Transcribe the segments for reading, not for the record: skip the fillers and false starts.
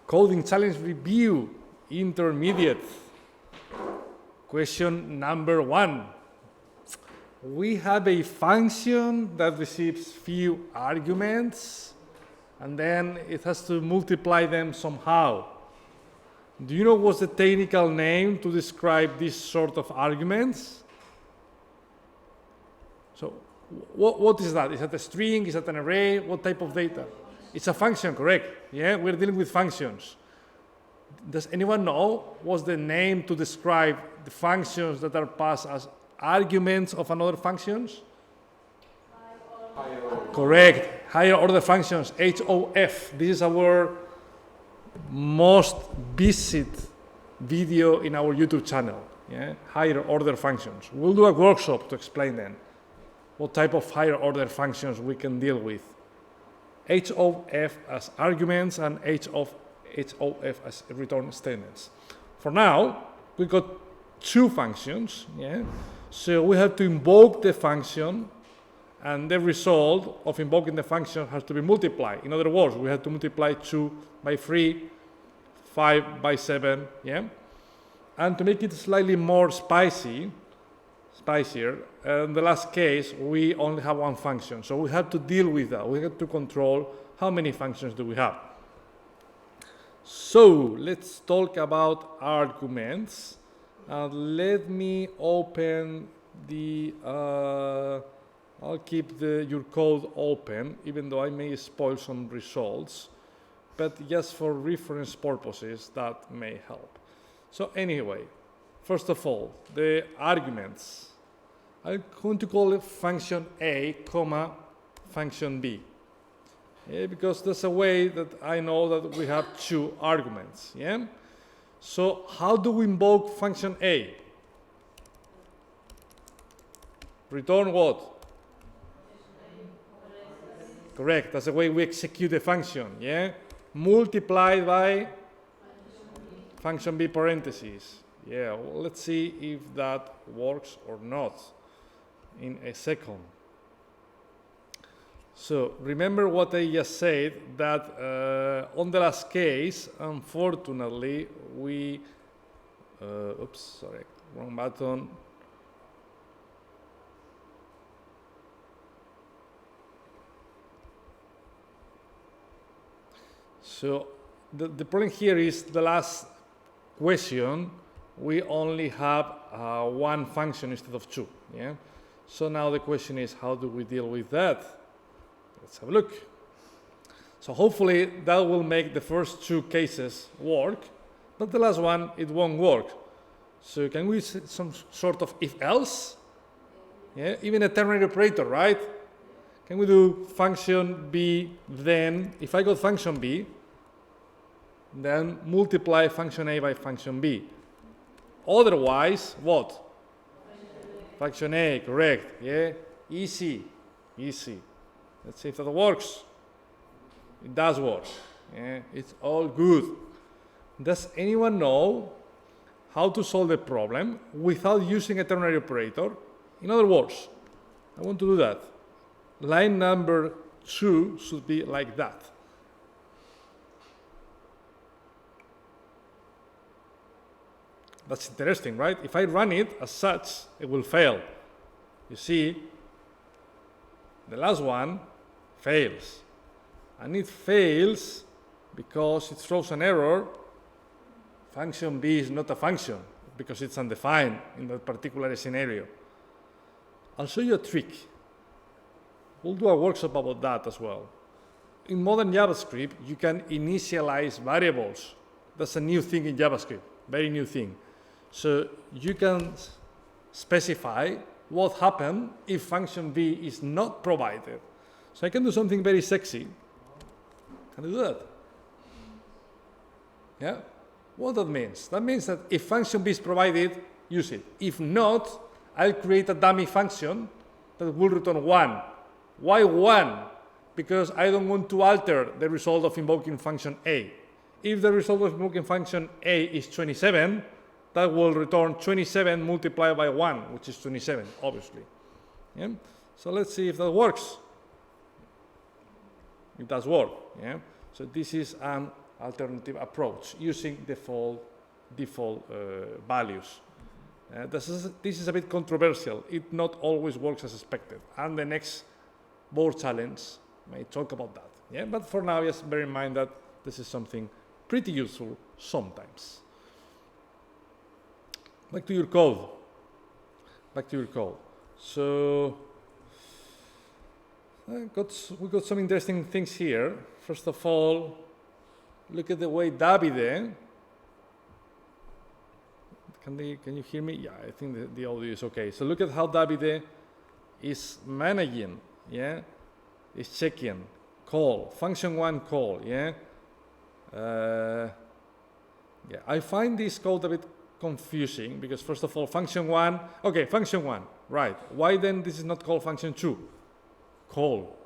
Coding challenge review, intermediate. Question number 1. We have a function that receives few arguments, and then it has to multiply them somehow. Do you know what's the technical name to describe this sort of arguments? So, what is that? Is that a string? Is that an array? What type of data? It's a function, correct? Yeah, we're dealing with functions. Does anyone know what's the name to describe the functions that are passed as arguments of another functions? Higher order. Correct. Higher order functions, HOF. This is our most visited video in our YouTube channel. Yeah? Higher order functions. We'll do a workshop to explain them. What type of higher order functions we can deal with. HOF as arguments and HOF as return statements. For now, we got two functions. Yeah? So we have to invoke the function, and the result of invoking the function has to be multiplied. In other words, we have to multiply 2 by 3, 5 by 7. Yeah? And to make it slightly more spicier, in the last case, we only have one function. So we have to deal with that. We have to control how many functions do we have. So let's talk about arguments. Let me open the, I'll keep your code open, even though I may spoil some results. But just for reference purposes, that may help. So anyway, first of all, the arguments. I'm going to call it function A, comma, function B. Yeah, because that's a way that I know that we have two arguments. Yeah? So how do we invoke function A? Return what? Correct, that's the way we execute the function. Yeah? Multiplied by function B parentheses. Yeah, well, let's see if that works or not in a second. So remember what I just said, that on the last case, unfortunately, we, oops, sorry, wrong button. So the problem here is the last question, we only have one function instead of two. Yeah? So now the question is, how do we deal with that? Let's have a look. So hopefully that will make the first two cases work, but the last one, it won't work. So can we set some sort of if-else? Yeah, even a ternary operator, right? Can we do function B, then, if I got function B, then multiply function A by function B. Otherwise, what? Function A, correct. Yeah, easy, easy. Let's see if that works. It does work. Yeah, it's all good. Does anyone know how to solve the problem without using a ternary operator? In other words, I want to do that. Line number 2 should be like that. That's interesting, right? If I run it as such, it will fail. You see, the last one fails. And it fails because it throws an error. Function B is not a function because it's undefined in that particular scenario. I'll show you a trick. We'll do a workshop about that as well. In modern JavaScript, you can initialize variables. That's a new thing in JavaScript, very new thing. So you can specify what happens if function B is not provided. So I can do something very sexy. Can I do that? Yeah? What that means? That means that if function B is provided, use it. If not, I'll create a dummy function that will return 1. Why 1? Because I don't want to alter the result of invoking function A. If the result of invoking function A is 27, that will return 27 multiplied by 1, which is 27, obviously. Yeah? So let's see if that works. It does work. Yeah? So this is an alternative approach using default values. This is a bit controversial. It not always works as expected. And the next board challenge may talk about that. Yeah, but for now, just bear in mind that this is something pretty useful sometimes. Back to your code. So we got some interesting things here. First of all, look at the way Davide. Can you hear me? Yeah, I think the audio is okay. So look at how Davide is managing. Yeah, is checking call function one call. Yeah. Yeah, I find this code a bit confusing because first of all, function one, right. Why then this is not called function two? Call.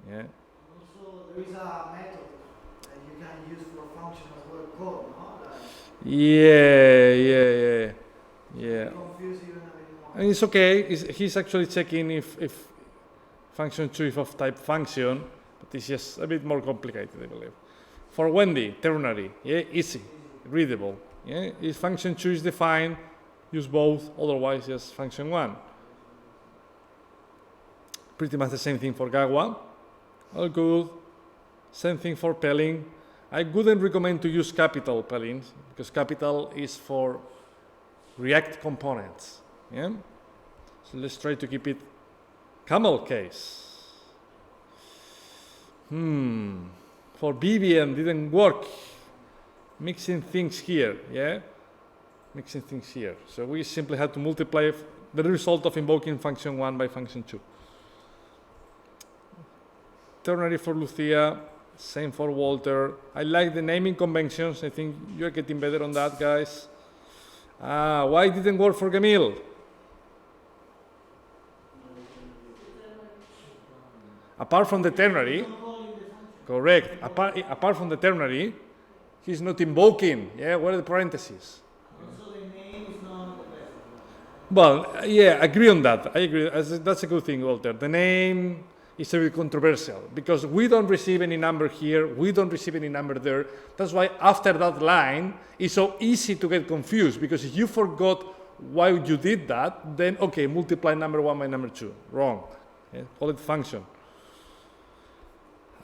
Yeah. Also, there is a method that you can use for function as well, call, no? Yeah. Confuse even a bit more. And it's okay. He's actually checking if function two is of type function, but it's just a bit more complicated, I believe. For Wendy, ternary, yeah, easy, readable. Yeah, if function two is defined, use both. Otherwise, just function one. Pretty much the same thing for Gawa. All good. Same thing for Pelin. I wouldn't recommend to use capital Pelin because capital is for React components. Yeah. So let's try to keep it camel case. For BBN didn't work. Mixing things here, yeah? Mixing things here. So we simply had to multiply the result of invoking function 1 by function 2. Ternary for Lucia, same for Walter. I like the naming conventions. I think you're getting better on that, guys. Why didn't work for Camille? Apart from the ternary, correct. Apart from the ternary, he's not invoking. Yeah, what are the parentheses? Also, the name is not the best. Well, yeah, I agree on that. I agree. That's a good thing, Walter. The name is a bit controversial because we don't receive any number here. We don't receive any number there. That's why after that line, it's so easy to get confused because if you forgot why you did that, then, okay, multiply number 1 by number 2. Wrong. Yeah, call it function.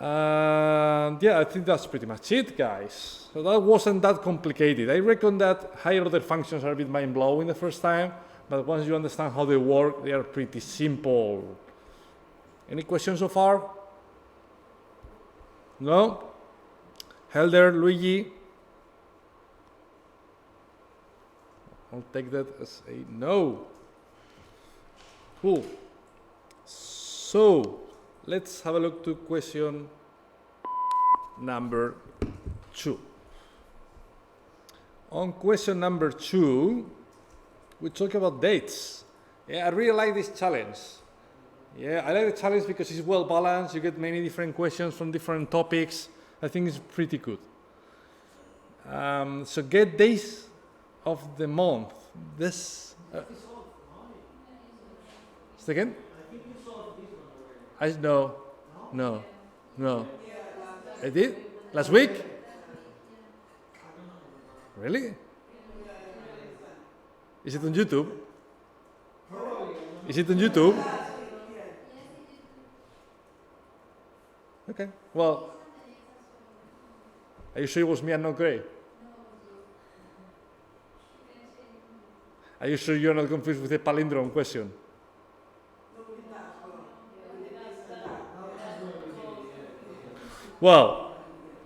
Yeah, I think that's pretty much it, guys. So that wasn't that complicated. I reckon that higher order functions are a bit mind-blowing the first time, but once you understand how they work, they are pretty simple. Any questions so far? No? Helder, Luigi? I'll take that as a no. Cool. So, let's have a look to question number 2. On question number 2, we talk about dates. Yeah, I really like this challenge. Yeah, I like the challenge because it's well balanced. You get many different questions from different topics. I think it's pretty good. So get days of the month. This. Second? No. I did? Last week? Really? Is it on YouTube? Is it on YouTube? Okay. Well, are you sure it was me and not Gray? Are you sure you're not confused with the palindrome question? Well,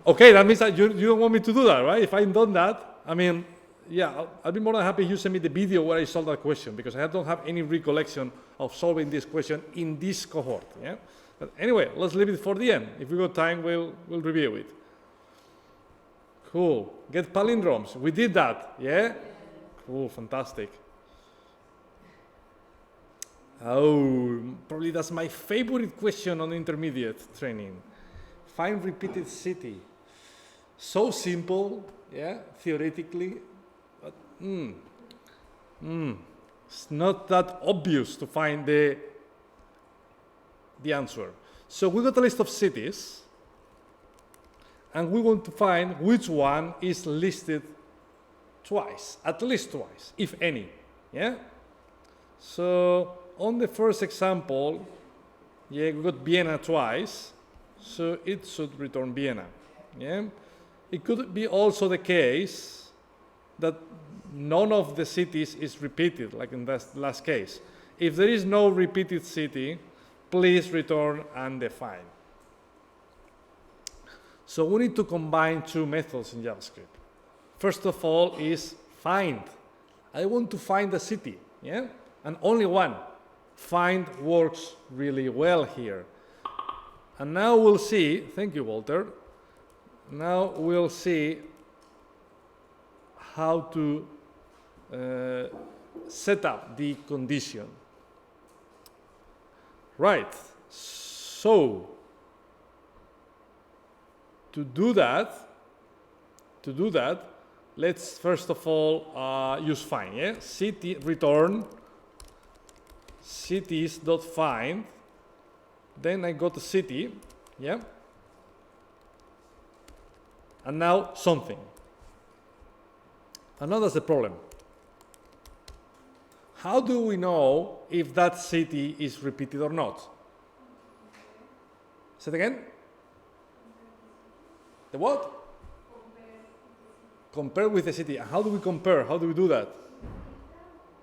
okay, that means that you don't want me to do that, right? If I've done that, I mean, yeah, I'll be more than happy if you send me the video where I solved that question because I don't have any recollection of solving this question in this cohort, yeah? But anyway, let's leave it for the end. If we got time, we'll review it. Cool. Get palindromes. We did that, yeah? Cool, fantastic. Oh, probably that's my favorite question on intermediate training. Find repeated city. So simple, yeah, theoretically, but it's not that obvious to find the answer. So we got a list of cities, and we want to find which one is listed twice, at least twice, if any. Yeah? So on the first example, yeah, we got Vienna twice, so it should return Vienna. Yeah? It could be also the case that none of the cities is repeated, like in that last case. If there is no repeated city, please return undefined. So we need to combine two methods in JavaScript. First of all is find. I want to find a city, yeah? And only one. Find works really well here. And now we'll see, thank you, Walter. Now we'll see how to set up the condition. Right, so to do that, let's first of all use find, yeah? City return cities.find, then I got a city, yeah? And now something. And now that's the problem. How do we know if that city is repeated or not? Say it again? The what? Compare with the city. How do we compare? How do we do that?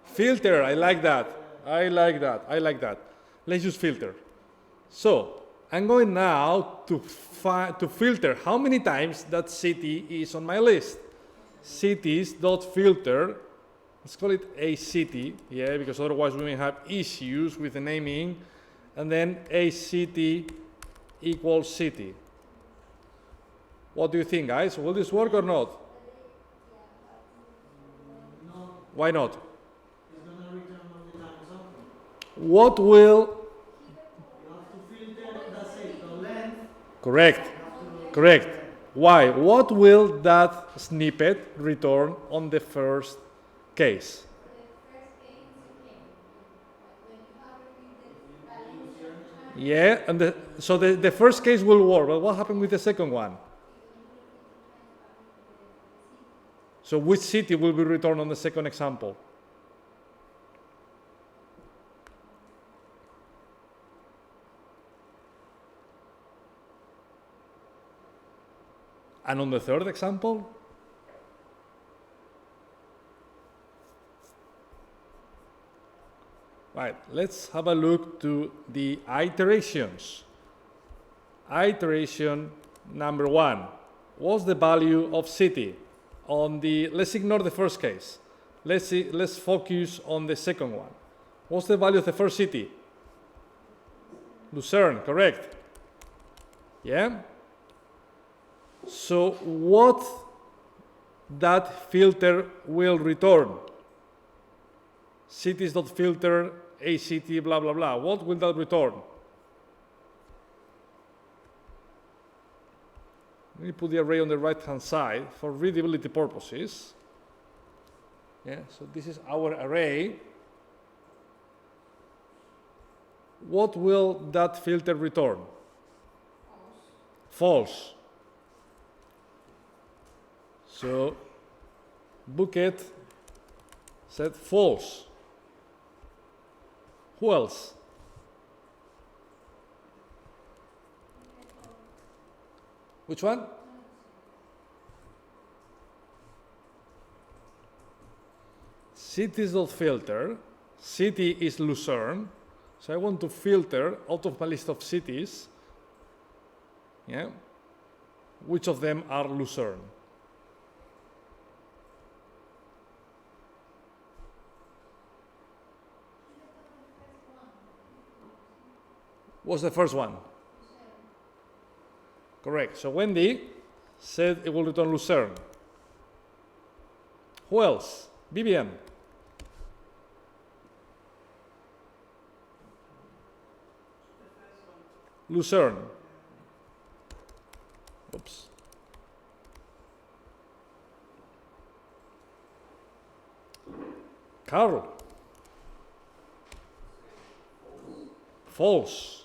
Filter. I like that. I like that. I like that. Let's use filter. So I'm going now to filter how many times that city is on my list. Cities.filter. Let's call it a city, yeah, because otherwise we may have issues with the naming. And then a city equals city. What do you think, guys? Will this work or not? No, Why not? it's going to return only time something. What will... You have to filter, that's it, the length. Correct, You have to correct. Why? What will that snippet return on the first case? Yeah, and so the first case will work, but what happened with the second one? So which city will be returned on the second example? And on the third example? Right, let's have a look to the iterations. Iteration number 1. What's the value of city? Let's ignore the first case. Let's focus on the second one. What's the value of the first city? Lucerne, correct. Yeah? So what that filter will return? Cities.filter, a city, blah, blah, blah. What will that return? Let me put the array on the right-hand side for readability purposes. Yeah, so this is our array. What will that filter return? False. So Bucket said false. Who else? Which one? Cities.filter. City is Lucerne. So I want to filter out of my list of cities. Yeah. Which of them are Lucerne? What's the first one? Correct. So Wendy said it will return Lucerne. Who else? Vivian. Lucerne. Oops. Carl. False.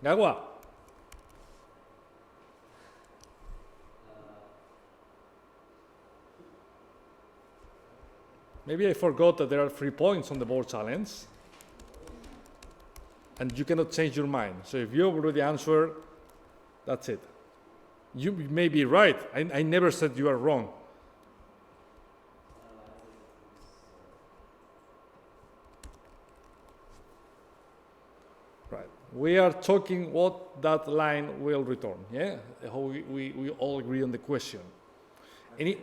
Gagua. Maybe I forgot that there are 3 points on the board challenge. And you cannot change your mind. So if you already answer, that's it. You may be right. I never said you are wrong. Right. We are talking what that line will return. Yeah? How we all agree on the question. Any?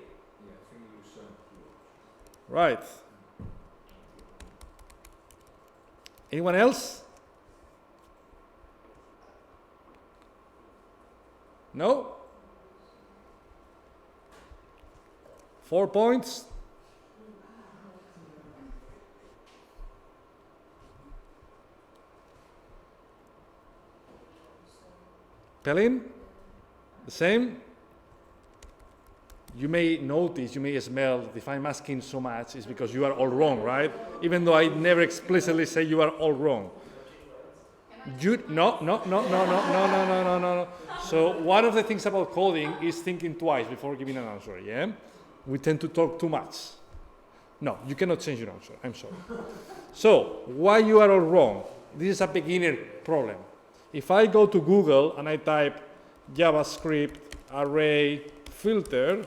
Right. Anyone else? No? 4 points? Pelin? The same? You may notice, you may smell, that if I'm asking so much, it's because you are all wrong, right? Even though I never explicitly say you are all wrong. No. So one of the things about coding is thinking twice before giving an answer, yeah? We tend to talk too much. No, you cannot change your answer, I'm sorry. So, why you are all wrong? This is a beginner problem. If I go to Google and I type JavaScript array filter,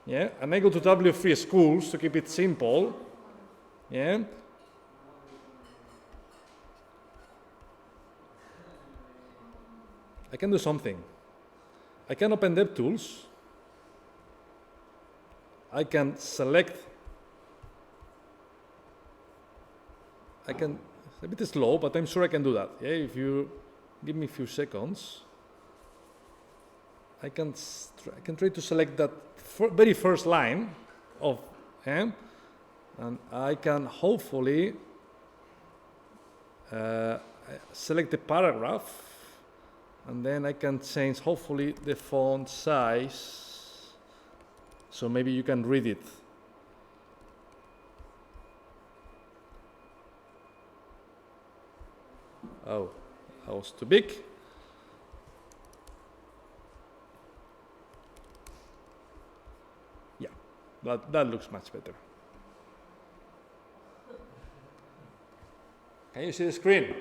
yeah, and I go to W3 schools to keep it simple, yeah, I can do something. I can open DevTools. I can select. It's a bit slow, but I'm sure I can do that. Yeah, if you give me a few seconds, I can try to select that very first line of and I can hopefully select the paragraph. And then I can change, hopefully, the font size, so maybe you can read it. Oh, that was too big. Yeah, that looks much better. Can you see the screen?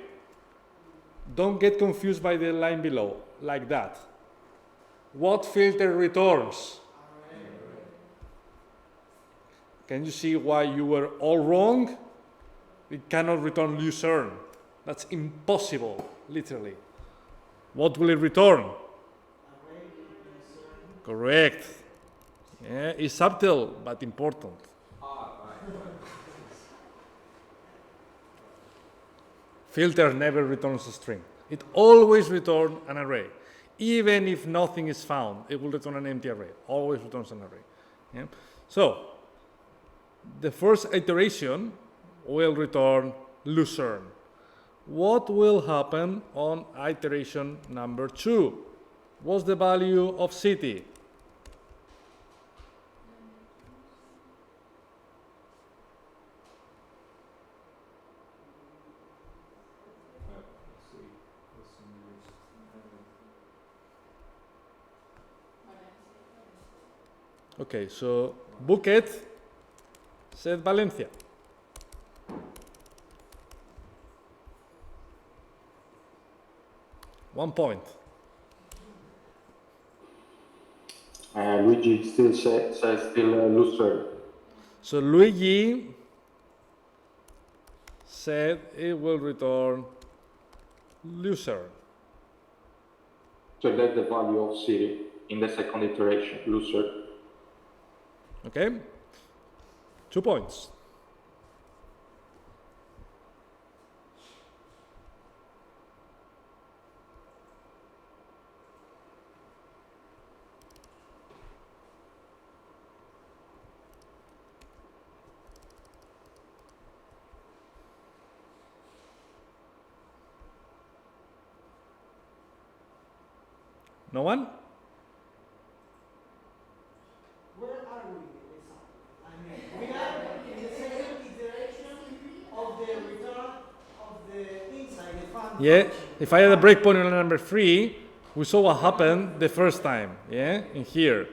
Don't get confused by the line below, like that. What filter returns? Can you see why you were all wrong? It cannot return lucerne. That's impossible, literally. What will it return? Correct. Yeah, it's subtle, but important. Filter never returns a string. It always returns an array. Even if nothing is found, it will return an empty array. Always returns an array. Yeah? So, the first iteration will return lucerne. What will happen on iteration number 2? What's the value of city? Okay, so Bucket said Valencia. One point. Luigi still says Lucerne. So Luigi said it will return lucerne. So that's the value of city in the second iteration, Lucerne. Okay? 2 points. No one? Where are we exactly? I mean, we are in the second iteration of the return of the inside Yeah, if I had a breakpoint on number 3, we saw what happened the first time, yeah, in here.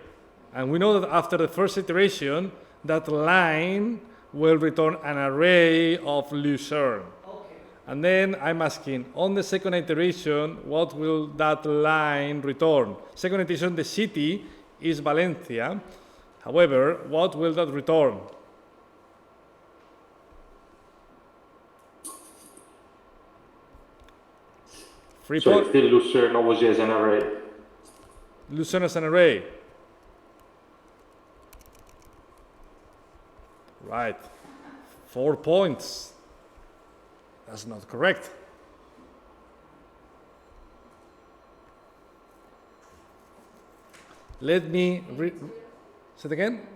And we know that after the first iteration, that line will return an array of Lucerne. Okay. And then I'm asking, on the second iteration, what will that line return? Second iteration, the city is Valencia. However, what will that return? So it's still Lucerne obviously as an array. Lucerne as an array. Right. 4 points. That's not correct. Let me say it again.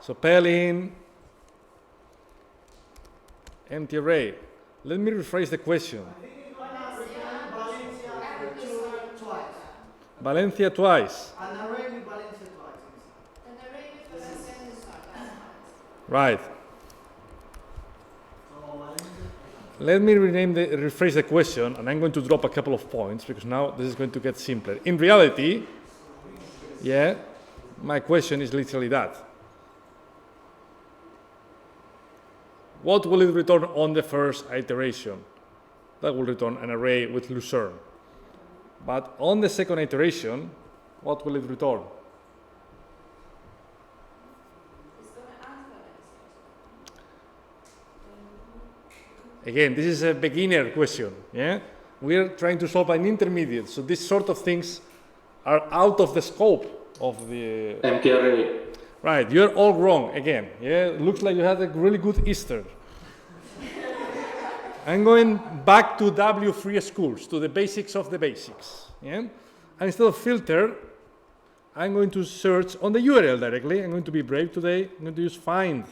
So Palin, empty array. Let me rephrase the question. Valencia twice. An array with Valencia twice. An array with Valencia and Lucerne. Right. So Valencia. Let me rephrase the question, and I'm going to drop a couple of points because now this is going to get simpler. In reality, yeah, my question is literally that. What will it return on the first iteration? That will return an array with Lucerne. But on the second iteration, what will it return? It's going to add Valencia. Again, this is a beginner question. Yeah, we're trying to solve an intermediate, so these sort of things are out of the scope of the Empty array. Right. You're all wrong again. Yeah, looks like you had a really good Easter. I'm going back to W free schools, to the basics of the basics. Yeah, and instead of filter, I'm going to search on the URL directly. I'm going to be brave today. I'm going to use find.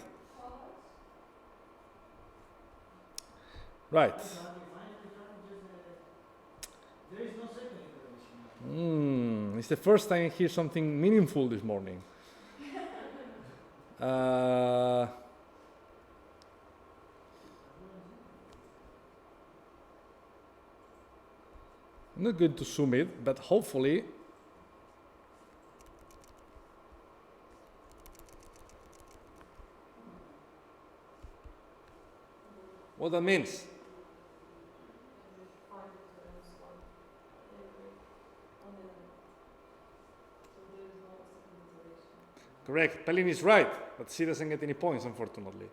Right. There is no second iteration. It's the first time I hear something meaningful this morning. I'm not going to zoom it, but hopefully what that means. Correct. Palin is right, but she doesn't get any points, unfortunately.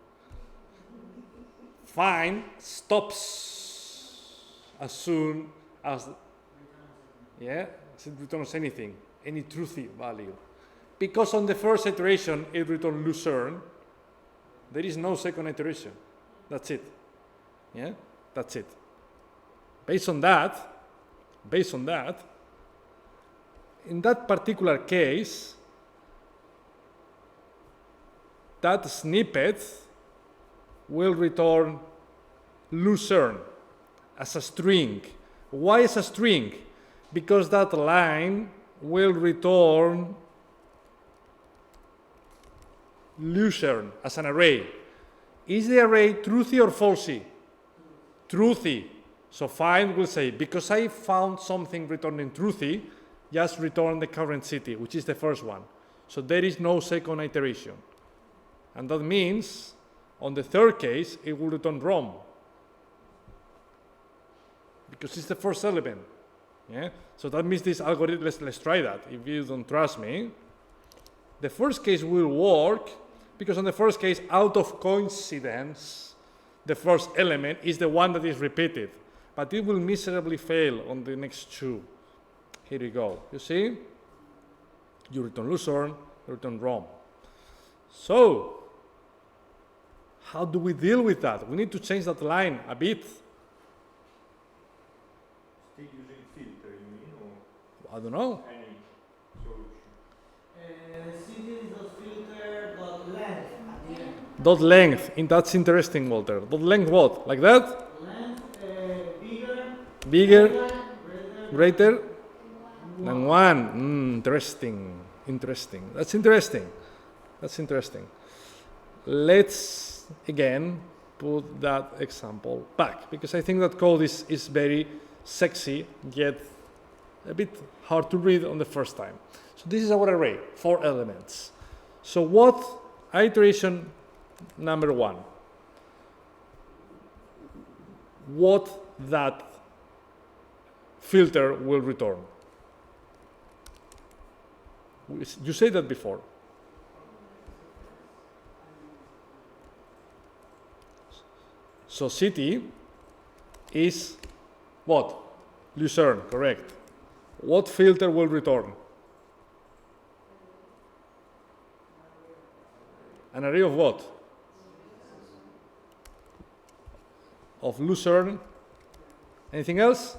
Find stops as soon as it returns anything, any truthy value. Because on the first iteration it returned Lucerne, there is no second iteration. That's it. Yeah, that's it. Based on that, in that particular case, that snippet will return Lucerne as a string. Why as a string? Because that line will return Lucerne as an array. Is the array truthy or falsy? Truthy. So find will say, because I found something returning truthy, just return the current city, which is the first one. So there is no second iteration. And that means, on the third case, it will return Rome. Because it's the first element. Yeah? So that means this algorithm, let's try that. If you don't trust me, the first case will work, because on the first case, out of coincidence, the first element is the one that is repeated. But it will miserably fail on the next two. Here we go. You see? You return Lucerne, you return Rome. So, how do we deal with that? We need to change that line a bit. Still using filter, you mean, or I don't know. any solution? Cities dot filter dot length at the end. Dot length. That's interesting, Walter. Dot length what? Like that? Length Bigger? greater Greater? Than 1. Interesting. That's interesting. Let's, again, put that example back, because I think that code is very sexy, yet a bit hard to read on the first time. So this is our array, 4 elements. So what iteration number 1? What that filter will return? You said that before. So city is what? Lucerne, correct. What filter will return? An array of what? Of Lucerne. Anything else?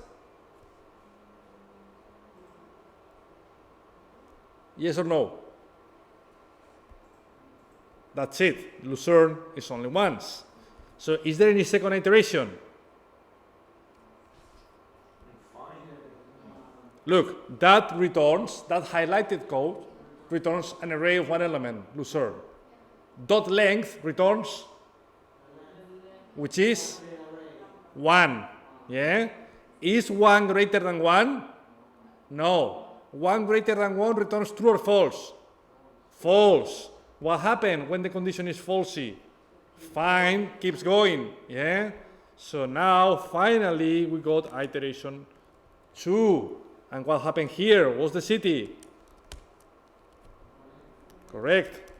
Yes or no? That's it. Lucerne is only once. So is there any second iteration? Look, that returns, that highlighted code returns an array of 1 element, Lucerne. Dot length returns, which is 1. Yeah? Is 1 greater than 1? No. 1 greater than 1 returns true or false? False. What happened when the condition is falsy? Fine, keeps going. Yeah? So now, finally, we got iteration 2. And what happened here? What's the city? Correct.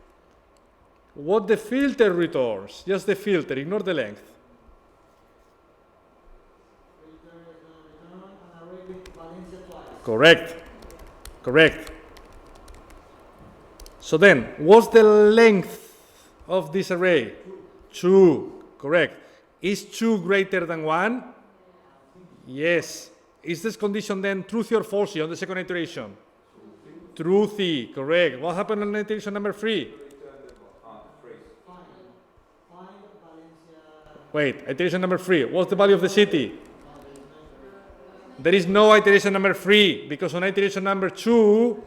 What the filter returns? Just the filter, ignore the length. Correct. Correct. So then, what's the length of this array? 2. Correct. Is 2 greater than 1? Yes. Is this condition then truthy or falsy on the second iteration? Truthy. Correct. What happened on iteration number 3? Wait, iteration number 3. What's the value of the city? There is no iteration number 3 because on iteration number 2,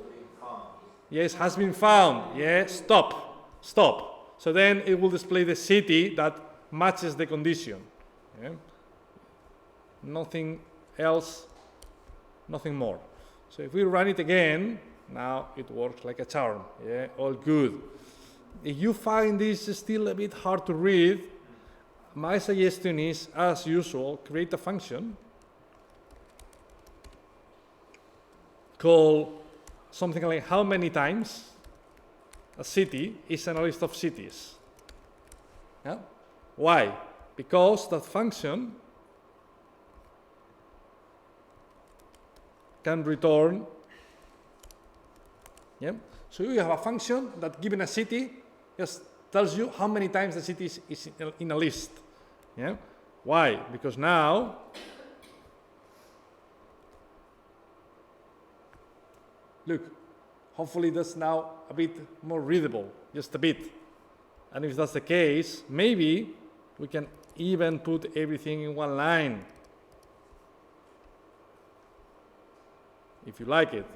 yes, has been found. Yes, stop. Stop. So then it will display the city that matches the condition. Yeah? Nothing else, nothing more. So if we run it again, now it works like a charm. Yeah, all good. If you find this still a bit hard to read, my suggestion is, as usual, create a function called something like how many times a city is in a list of cities. Yeah? Why? Because that function can return. Yeah? So you have a function that, given a city, just tells you how many times the city is in a list. Yeah? Why? Because now look, hopefully that's now a bit more readable, just a bit. And if that's the case, maybe we can even put everything in one line, if you like it.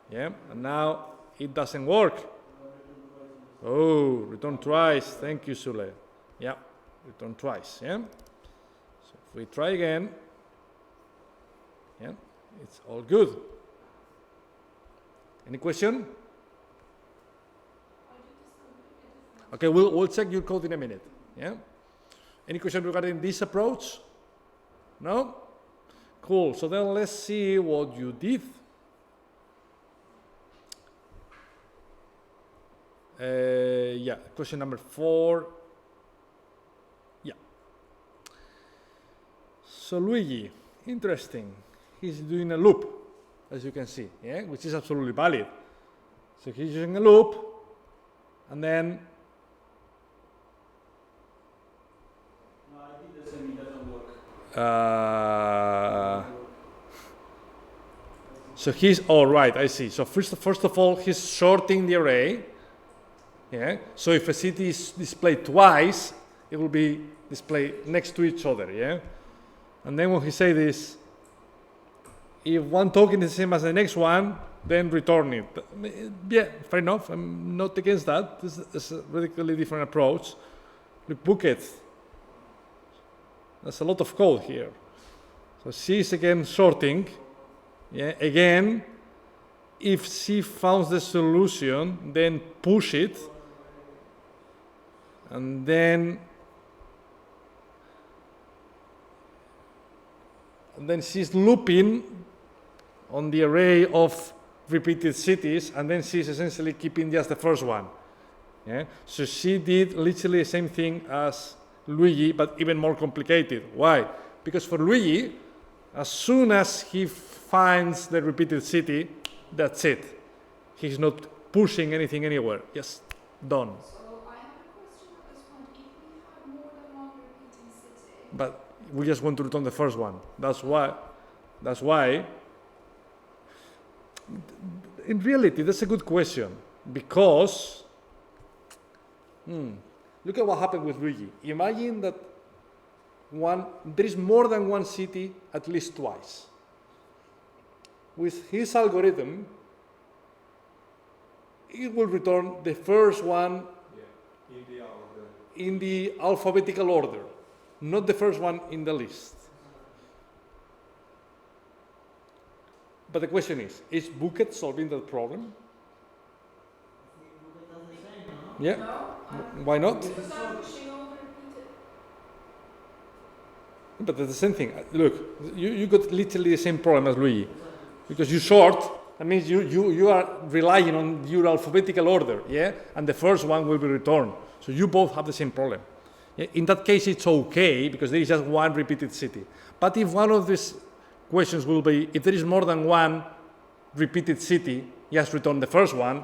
Yeah, and now it doesn't work. Oh, return twice. Thank you, Sule. Yeah, return twice. Yeah. So if we try again, yeah, it's all good. Any question? Okay, we'll check your code in a minute. Yeah. Any question regarding this approach? No? Cool. So then let's see what you did. Yeah, question number 4. Yeah. So Luigi, interesting. He's doing a loop, as you can see, yeah, which is absolutely valid. So he's using a loop, and then. No, I think the semi doesn't work. So he's all right. I see. So first of all, he's sorting the array. Yeah. So if a city is displayed twice, it will be displayed next to each other. Yeah. And then when he say this, if one token is the same as the next one, then return it. Yeah, fair enough. I'm not against that. This is a radically different approach. Look, buckets. There's a lot of code here. So she is again sorting. Yeah, again, if she finds the solution, then push it, and then she's looping on the array of repeated cities, and then she's essentially keeping just the first one. Yeah? So she did literally the same thing as Luigi, but even more complicated. Why? Because for Luigi, as soon as he finds the repeated city, that's it. He's not pushing anything anywhere. Just done. So I have a question at this point. If we have more than one repeating city, But we just want to return the first one. That's why. In reality, that's a good question, because look at what happened with Luigi. Imagine that there is more than one city at least twice. With his algorithm, it will return the first one in the alphabetical order, not the first one in the list. But the question is Bucket solving that problem? Yeah. Why not? because I'm pushing over repeated. But that's the same thing. Look, you got literally the same problem as Luigi. Because you sort, that means you are relying on your alphabetical order, yeah? And the first one will be returned. So you both have the same problem. Yeah? In that case, it's okay, because there is just one repeated city. But if one of these questions will be, if there is more than one repeated city, just return the first one,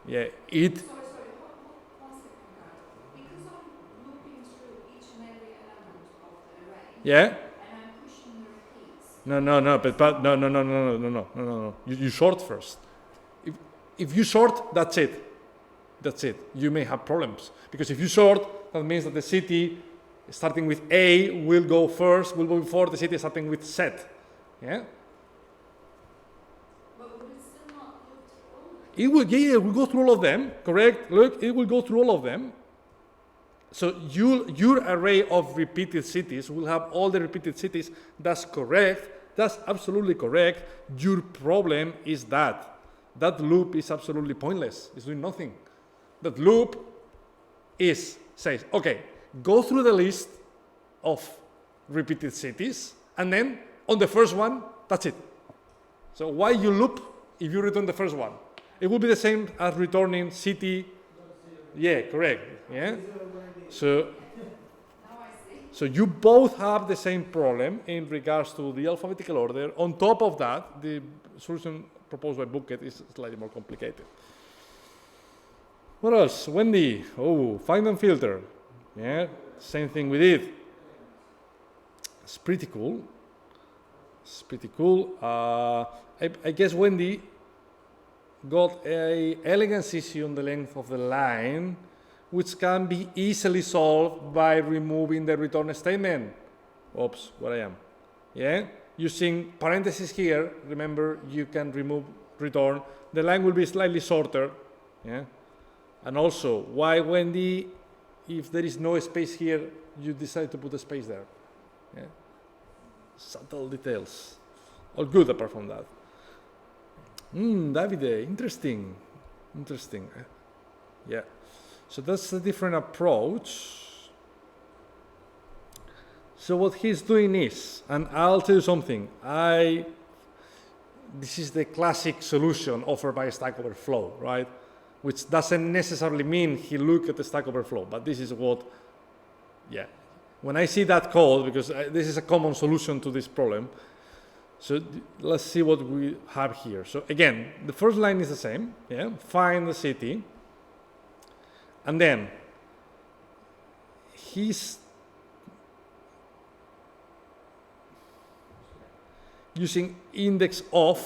yeah, it... Sorry, one second, guys. Because I'm looping through each and every element of the array, Yeah? and I'm pushing the repeats. No. You sort first. If you sort, that's it. That's it. You may have problems. Because if you sort, that means that the city starting with A will go first, will go before the city starting with Z. Yeah? But would it still not loop through all of them? It will, yeah, it will go through all of them, correct? Look, it will go through all of them. So your array of repeated cities will have all the repeated cities. That's correct. That's absolutely correct. Your problem is that loop is absolutely pointless. It's doing nothing. That loop says, okay, go through the list of repeated cities, and then on the first one, that's it. So why you loop if you return the first one? It will be the same as returning city. Yeah, correct. Yeah. So Now I see. So you both have the same problem in regards to the alphabetical order. On top of that, the solution proposed by Bucket is slightly more complicated. What else? Wendy. Oh, find and filter. Yeah, same thing we did. It's pretty cool. It's pretty cool. I guess Wendy got an elegance issue on the length of the line, which can be easily solved by removing the return statement. Oops, where I am. Yeah, using parentheses here, remember you can remove return. The line will be slightly shorter. Yeah, and also, why, Wendy, if there is no space here, you decide to put a space there? Yeah, subtle details. All good apart from that. Davide, interesting. Yeah. So that's a different approach. So what he's doing is, and I'll tell you something, this is the classic solution offered by Stack Overflow, right? Which doesn't necessarily mean he looked at the Stack Overflow, but this is what, yeah. When I see that code, because this is a common solution to this problem, so let's see what we have here. So again, the first line is the same, yeah? Find the city. And then he's using index of,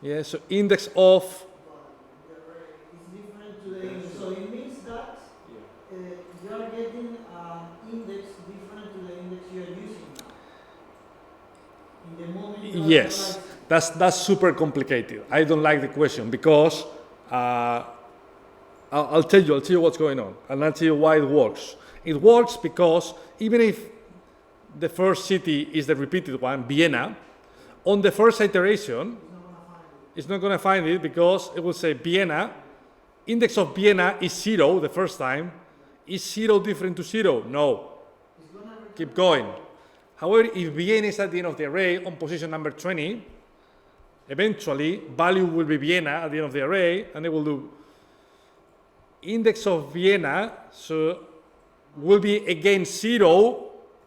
yeah, so index of. It's different to the index. So it means that you are getting an index different to the index you are using now. In the moment you are Yes, that's super complicated. I don't like the question because I'll tell you what's going on, and I'll tell you why it works. It works because even if the first city is the repeated one, Vienna, on the first iteration, it's not going to find it because it will say Vienna, index of Vienna is 0 the first time. Is 0 different to 0? No. Keep going. However, if Vienna is at the end of the array on position number 20, eventually value will be Vienna at the end of the array, and it will do index of Vienna, so will be again 0.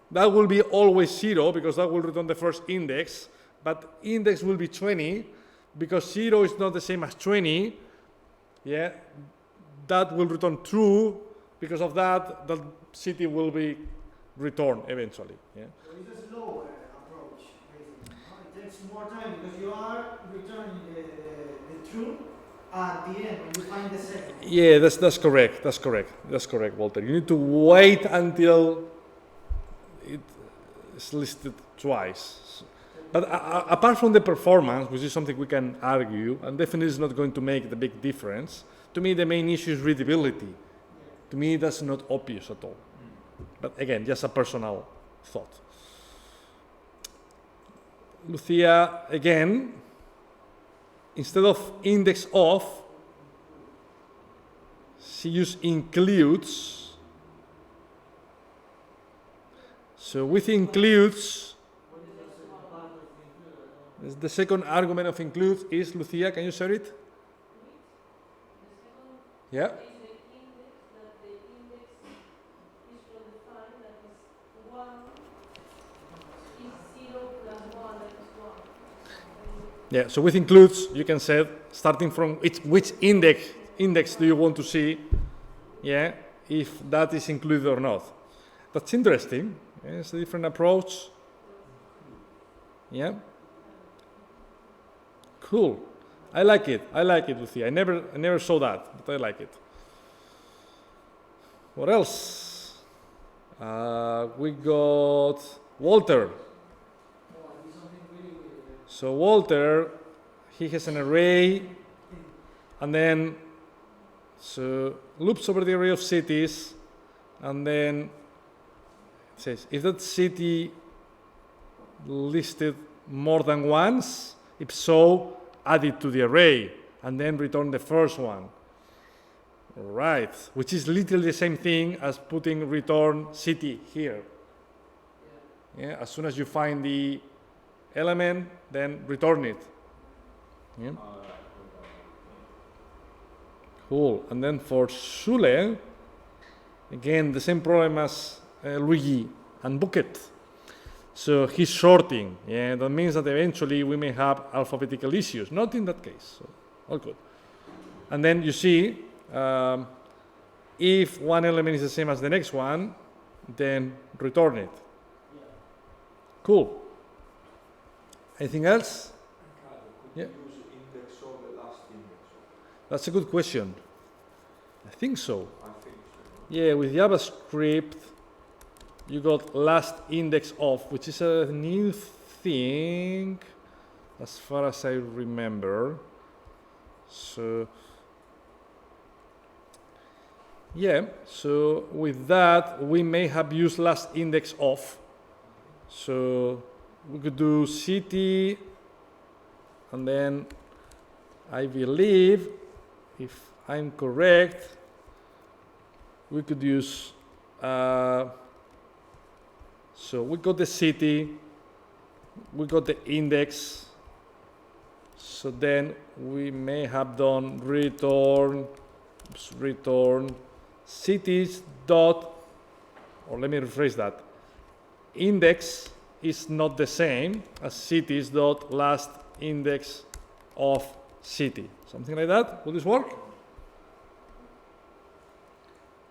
That will be always 0 because that will return the first index, but index will be 20 because 0 is not the same as 20. Yeah, that will return true. Because of that, the city will be returned eventually. Yeah. So it's a slower approach, basically. No? It takes more time because you are returning the true at the end when you find the second. Yeah, that's correct. That's correct, Walter. You need to wait until it's listed twice. But apart from the performance, which is something we can argue, and definitely is not going to make the big difference, to me the main issue is readability. To me, that's not obvious at all. But again, just a personal thought. Lucia, again, instead of index of, she used includes. So with includes, the second argument of includes is, Lucia, can you share it? Yeah. Yeah, so with includes, you can say, starting from which index do you want to see, yeah, if that is included or not. That's interesting. Yeah, it's a different approach. Yeah. Cool. I like it, Lucia. I never saw that, but I like it. What else? We got Walter. So Walter, he has an array, and then so loops over the array of cities, and then it says if that city listed more than once, if so, add it to the array, and then return the first one. Right, which is literally the same thing as putting return city here. Yeah, as soon as you find the element, then return it. Yeah. Cool. And then for Sule, again, the same problem as Luigi and Bucket. So he's sorting. Yeah, that means that eventually we may have alphabetical issues. Not in that case. So all good. And then you see, if one element is the same as the next one, then return it. Cool. Anything else? Yeah. Use index of the last index. That's a good question. I think so. I think so. Yeah, with JavaScript, you got last index of, which is a new thing, as far as I remember. So, yeah, so with that, we may have used last index of. So we could do city, and then I believe, if I'm correct, we could use, so we got the city, we got the index, so then we may have done return cities dot, or let me rephrase that, index is not the same as cities dot last index of city. Something like that. Will this work?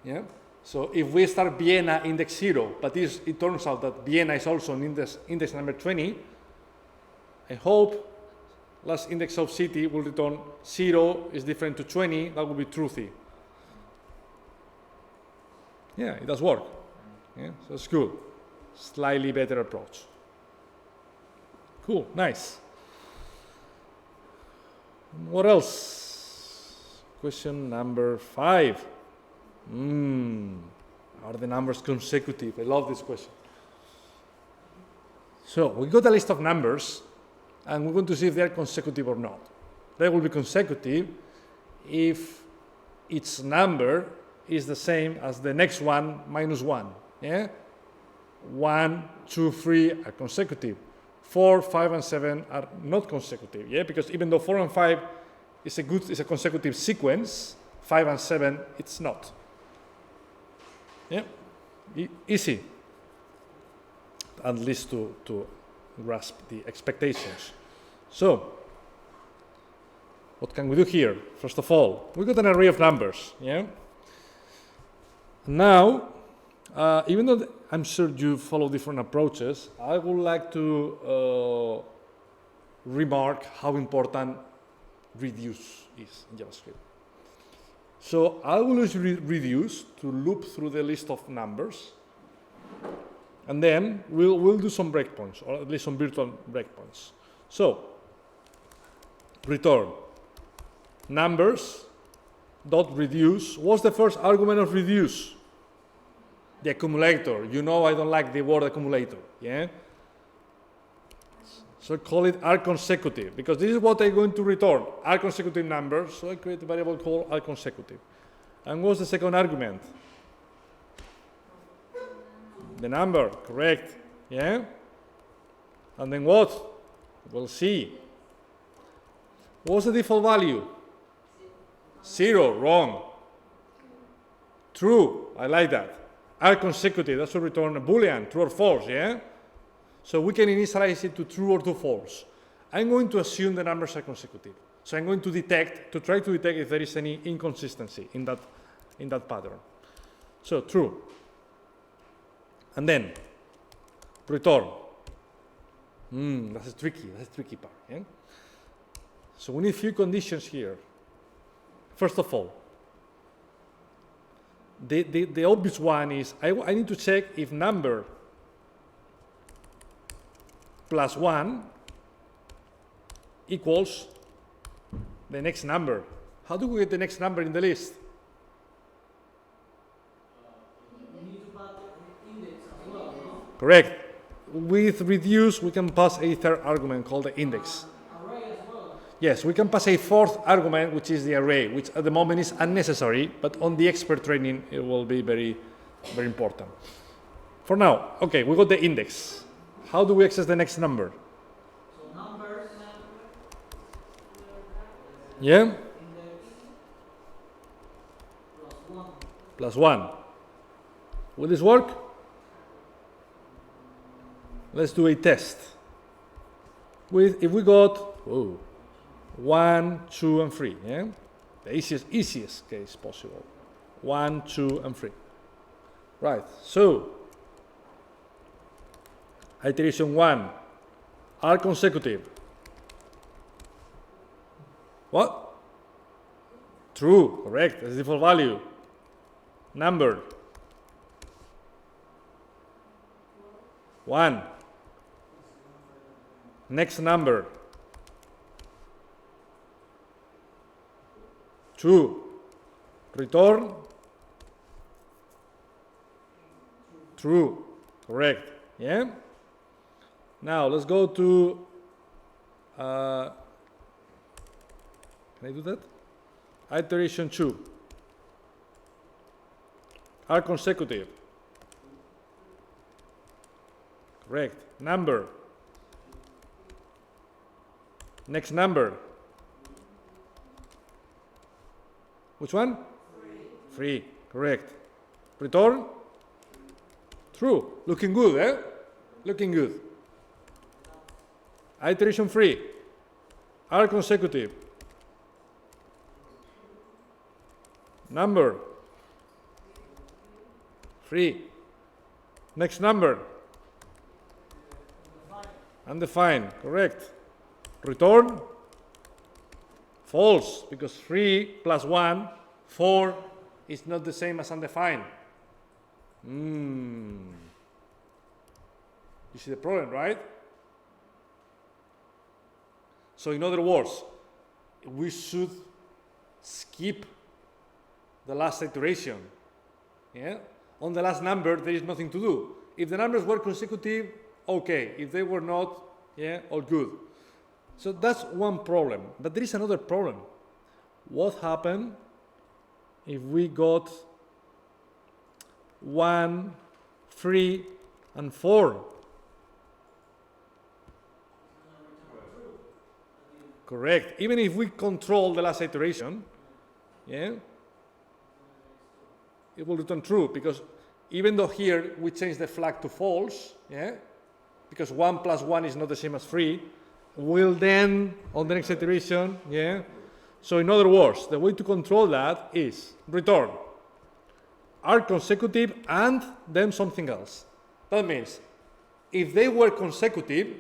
Yeah. So if we start Vienna index 0, but it turns out that Vienna is also an index number 20, I hope last index of city will return 0 is different to 20. That will be truthy. Yeah, it does work. Yeah, so it's good. Slightly better approach. Cool, nice. What else? Question number 5. Are the numbers consecutive? I love this question. So we got a list of numbers, and we're going to see if they are consecutive or not. They will be consecutive if its number is the same as the next one minus 1. Yeah? 1, 2, 3 are consecutive. 4, 5, and 7 are not consecutive. Yeah? Because even though 4 and 5 is a consecutive sequence, 5 and 7 it's not. Yeah? Easy. At least to grasp the expectations. So, what can we do here? First of all, we got an array of numbers. Yeah. Now, even though I'm sure you follow different approaches, I would like to remark how important reduce is in JavaScript. So I will use reduce to loop through the list of numbers. And then we'll do some breakpoints, or at least some virtual breakpoints. So, return numbers dot reduce. What's the first argument of reduce? The accumulator. You know I don't like the word accumulator. Yeah. So call it are consecutive, because this is what I'm going to return, are consecutive numbers. So I create a variable called are consecutive. And what's the second argument? The number, correct, yeah? And then what? We'll see. What's the default value? 0, wrong. True, I like that. Are consecutive, that's to return a boolean, true or false, yeah? So we can initialize it to true or to false. I'm going to assume the numbers are consecutive. So I'm going to try to detect if there is any inconsistency in that pattern. So true. And then, return. That's a tricky part. Yeah? So we need a few conditions here. First of all, the obvious one is I need to check if number plus 1 equals the next number. How do we get the next number in the list? Correct. With reduce, we can pass a third argument called the index. Array as well. Yes, we can pass a fourth argument, which is the array, which at the moment is unnecessary, but on the expert training, it will be very, very important. For now, okay, we got the index. How do we access the next number? So numbers. Yeah? Index plus 1. Plus 1. Will this work? Let's do a test. If we got 1, 2, and 3, yeah? The easiest case possible. 1, 2, and 3. Right, so iteration 1 are consecutive. What? True, correct, that's the default value. Number 1. Next number 2. Return true, correct. Yeah. Now let's go to. Can I do that? Iteration 2. Are consecutive. Correct. Number. Next number. Which one? 3. Correct. Return? True. Looking good, eh? Looking good. Iteration 3. Are consecutive. Number. 3. Next number. Undefined. Correct. Return? False, because 3 plus 1, 4, is not the same as undefined. You see the problem, right? So in other words, we should skip the last iteration. Yeah? On the last number, there is nothing to do. If the numbers were consecutive, okay. If they were not, yeah, all good. So that's one problem. But there is another problem. What happened if we got 1, 3, and 4? Correct. Even if we control the last iteration, yeah, it will return true, because even though here we change the flag to false, yeah, because 1 plus 1 is not the same as 3, will then, on the next iteration, yeah. So in other words, the way to control that is return are consecutive and then something else. That means if they were consecutive,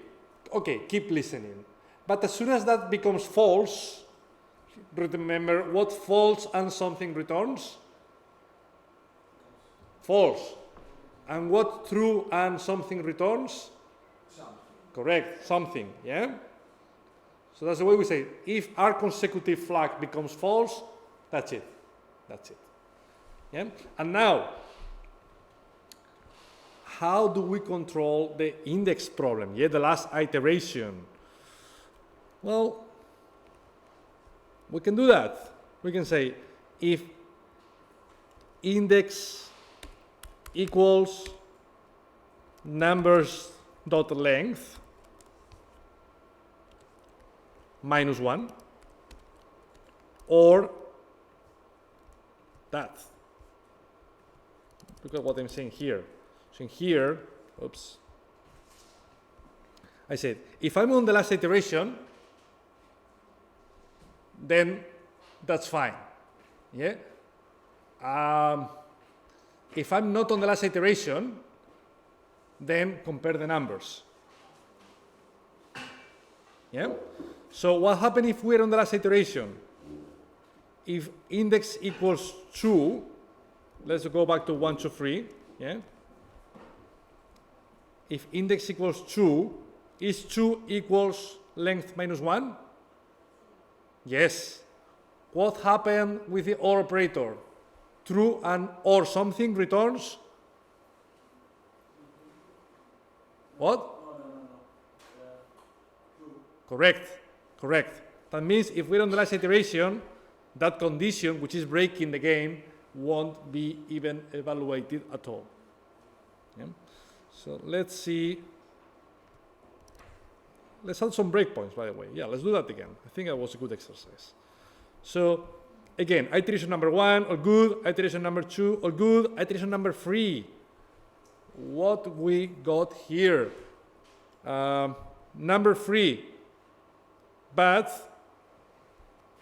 okay, keep listening. But as soon as that becomes false, remember what false and something returns? False. And what true and something returns? Something. Correct, something, yeah? So that's the way we say, if our consecutive flag becomes false, that's it. That's it. Yeah? And now, how do we control the index problem? Yeah, the last iteration. Well, we can do that. We can say, if index equals numbers dot length minus 1, or that. Look at what I'm saying here. So in here, oops, I said, if I'm on the last iteration, then that's fine. Yeah. If I'm not on the last iteration, then compare the numbers. Yeah. So what happens if we're on the last iteration? If index equals 2, let's go back to 1, 2, 3. Yeah. If index equals 2, is 2 equals length minus 1? Yes. What happened with the OR operator? True and or something returns? What? Correct. Correct. That means if we're on the last iteration, that condition, which is breaking the game, won't be even evaluated at all. Yeah? So let's see. Let's add some breakpoints, by the way. Yeah, let's do that again. I think that was a good exercise. So again, iteration number 1, all good. Iteration number 2, all good. Iteration number 3. What we got here? Number 3. But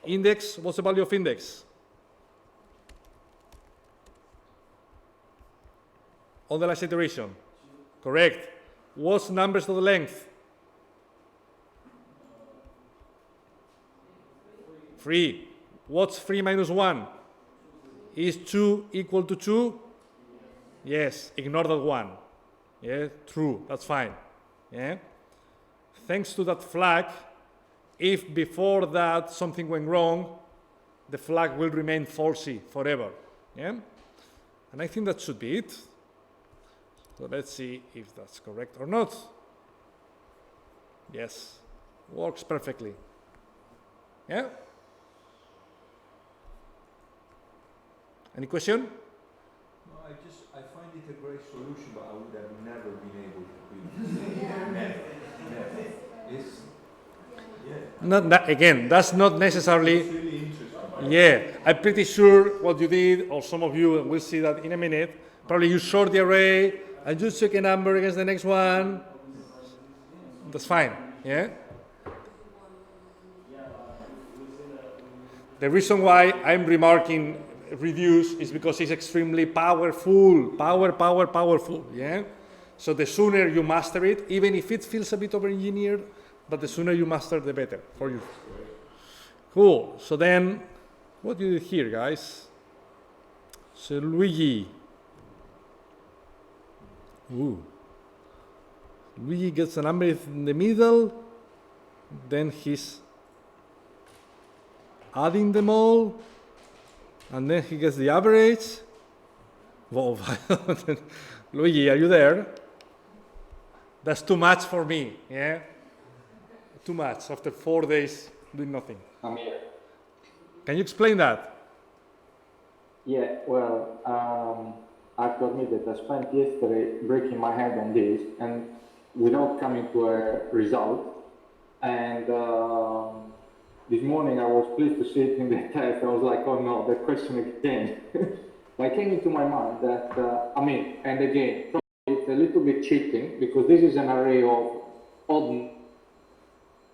index, what's the value of index? On the last iteration. Correct. What's numbers to the length? 3. What's 3 minus 1? Is 2 equal to 2? Yes. Ignore that 1. Yeah, true. That's fine. Yeah. Thanks to that flag, if before that something went wrong, the flag will remain falsy forever. Yeah? And I think that should be it. So let's see if that's correct or not. Yes, works perfectly. Yeah? Any question? No, I find it a great solution, but I would have never been able to do it. Never. It's, yeah. Again, that's not necessarily. It's really interesting. Yeah, I'm pretty sure what you did, or some of you, and we'll see that in a minute. Probably you sort the array and just check a number against the next one. That's fine. Yeah. The reason why I'm remarking reduce is because it's extremely powerful. Powerful. Yeah. So the sooner you master it, even if it feels a bit over-engineered, but the sooner you master, the better for you. Cool. So then, what do you do here, guys? So Luigi. Ooh. Luigi gets a number in the middle, then he's adding them all, and then he gets the average. Whoa. Luigi, are you there? That's too much for me, yeah? Too much after 4 days doing nothing. I'm here. Can you explain that? Yeah, well, I have to admit that I spent yesterday breaking my head on this and without coming to a result. And this morning I was pleased to see it in the test. I was like, oh no, that question again. But it came into my mind that, and again, probably it's a little bit cheating because this is an array of odd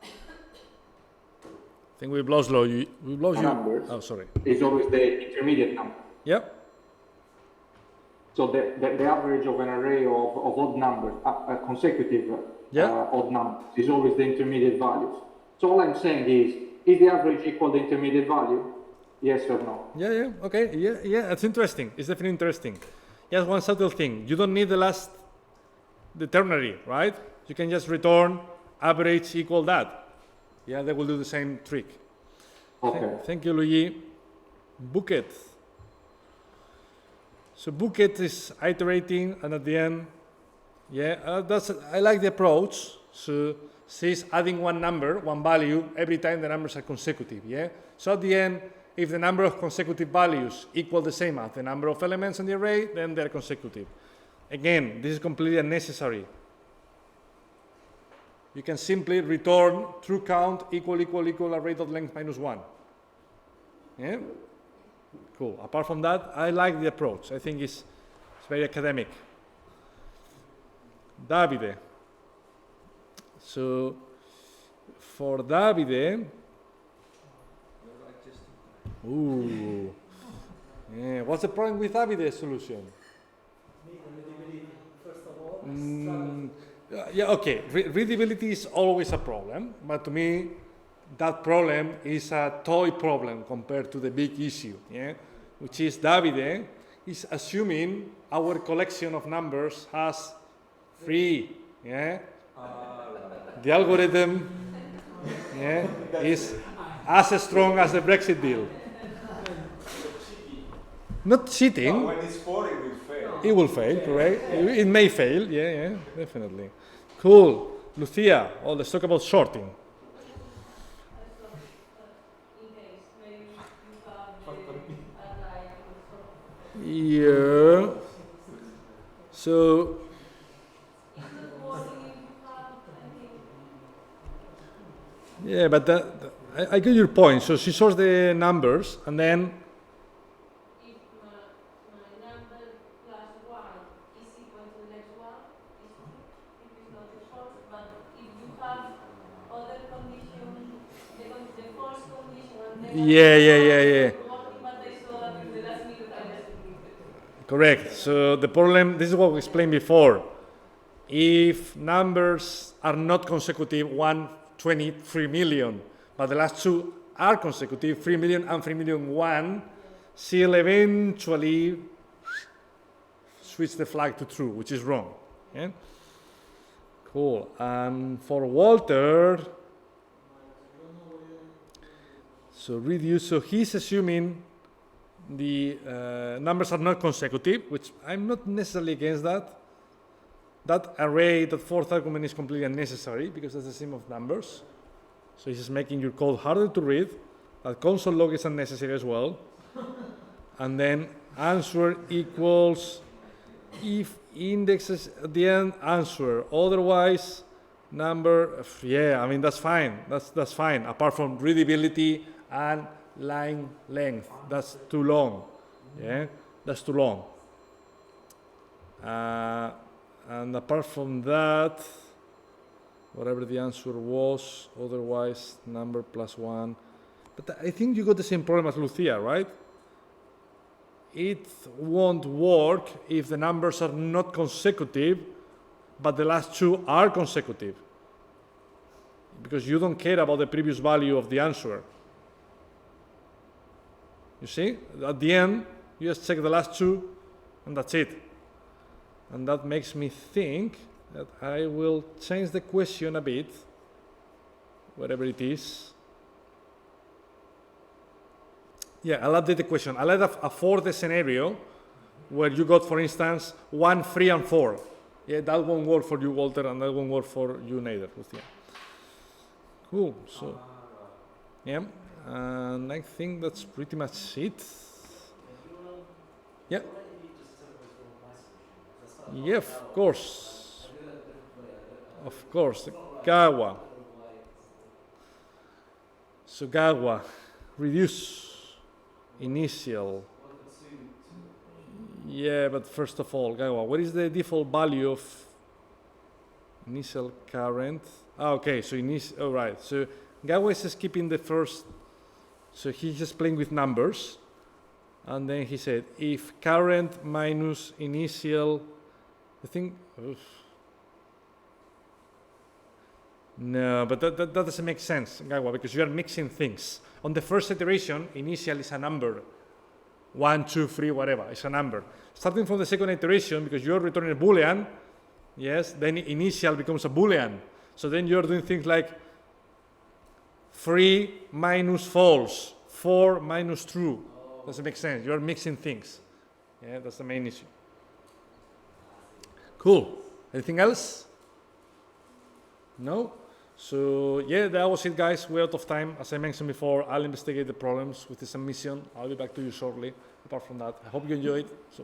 I think we've lost you. numbers. Oh, sorry. Is always the intermediate number. Yep. So the average of an array of odd numbers, consecutive odd numbers, is always the intermediate values. So all I'm saying is the average equal the intermediate value? Yes or no? Yeah, okay, yeah, it's interesting. It's definitely interesting. Just one subtle thing. You don't need the ternary, right? You can just return average equal that. Yeah, they will do the same trick. Okay. Thank you, Luigi. Bucket. So bucket is iterating, and at the end, I like the approach. So says adding one number, one value, every time the numbers are consecutive, yeah? So at the end, if the number of consecutive values equal the same as the number of elements in the array, then they're consecutive. Again, this is completely unnecessary. You can simply return true count equal array.length minus 1. Yeah? Cool. Apart from that, I like the approach. I think it's very academic. Davide. So, for Davide, what's the problem with Davide's solution? First of all, Okay, readability is always a problem, but to me, that problem is a toy problem compared to the big issue, which is Davide is assuming our collection of numbers has 3, The algorithm, is as strong as the Brexit deal. Not cheating. No, when it's 4, it will fail. It will fail, correct? It may fail, yeah, definitely. Cool. Lucia, let's talk about sorting. Yeah. So. Yeah, but I get your point. So she sorts the numbers, and then. If my number plus 1 is equal to the next one, it is not the false. But if you have other condition, the false condition, and then Yeah. but I saw that in the last minute I just removed it. Correct. So the problem, this is what we explained before. If numbers are not consecutive, 123 million, but the last two are consecutive, 3 million and 3 million 1, she'll eventually switch the flag to true, which is wrong. Yeah? Cool. And for Walter, so reduce, so he's assuming the numbers are not consecutive, which I'm not necessarily against that. That array, that fourth argument is completely unnecessary because that's the same of numbers. So it's just making your code harder to read. That console log is unnecessary as well. And then answer equals if indexes at the end, answer. Otherwise, number, that's fine. That's fine. Apart from readability and line length. That's too long. Yeah, that's too long. And apart from that, whatever the answer was, otherwise number plus 1. But I think you got the same problem as Lucia, right? It won't work if the numbers are not consecutive, but the last two are consecutive. Because you don't care about the previous value of the answer. You see? At the end, you just check the last two, and that's it. And that makes me think that I will change the question a bit, whatever it is. Yeah, I'll update the question. I'll add a fourth scenario where you got, for instance, 1, 3, and 4. Yeah, that won't work for you, Walter, and that won't work for you neither, Lucia. Cool. So, yeah, and I think that's pretty much it. Yeah. Yeah, of course. Of course. Gawa. So Gawa, reduce, initial. Yeah, but first of all, Gawa, what is the default value of initial current? Ah, okay, so all right. So Gawa is skipping the first. So he's just playing with numbers, and then he said if current minus initial. I think. No, but that doesn't make sense, Gawa, because you are mixing things. On the first iteration, initial is a number. 1, 2, 3, whatever, it's a number. Starting from the second iteration, because you're returning a Boolean, yes, then initial becomes a Boolean. So then you're doing things like 3 minus false, 4 minus true. Doesn't make sense. You're mixing things. Yeah, that's the main issue. Cool. Anything else? No? So yeah, that was it, guys. We're out of time. As I mentioned before, I'll investigate the problems with the submission. I'll be back to you shortly. Apart from that, I hope you enjoyed. So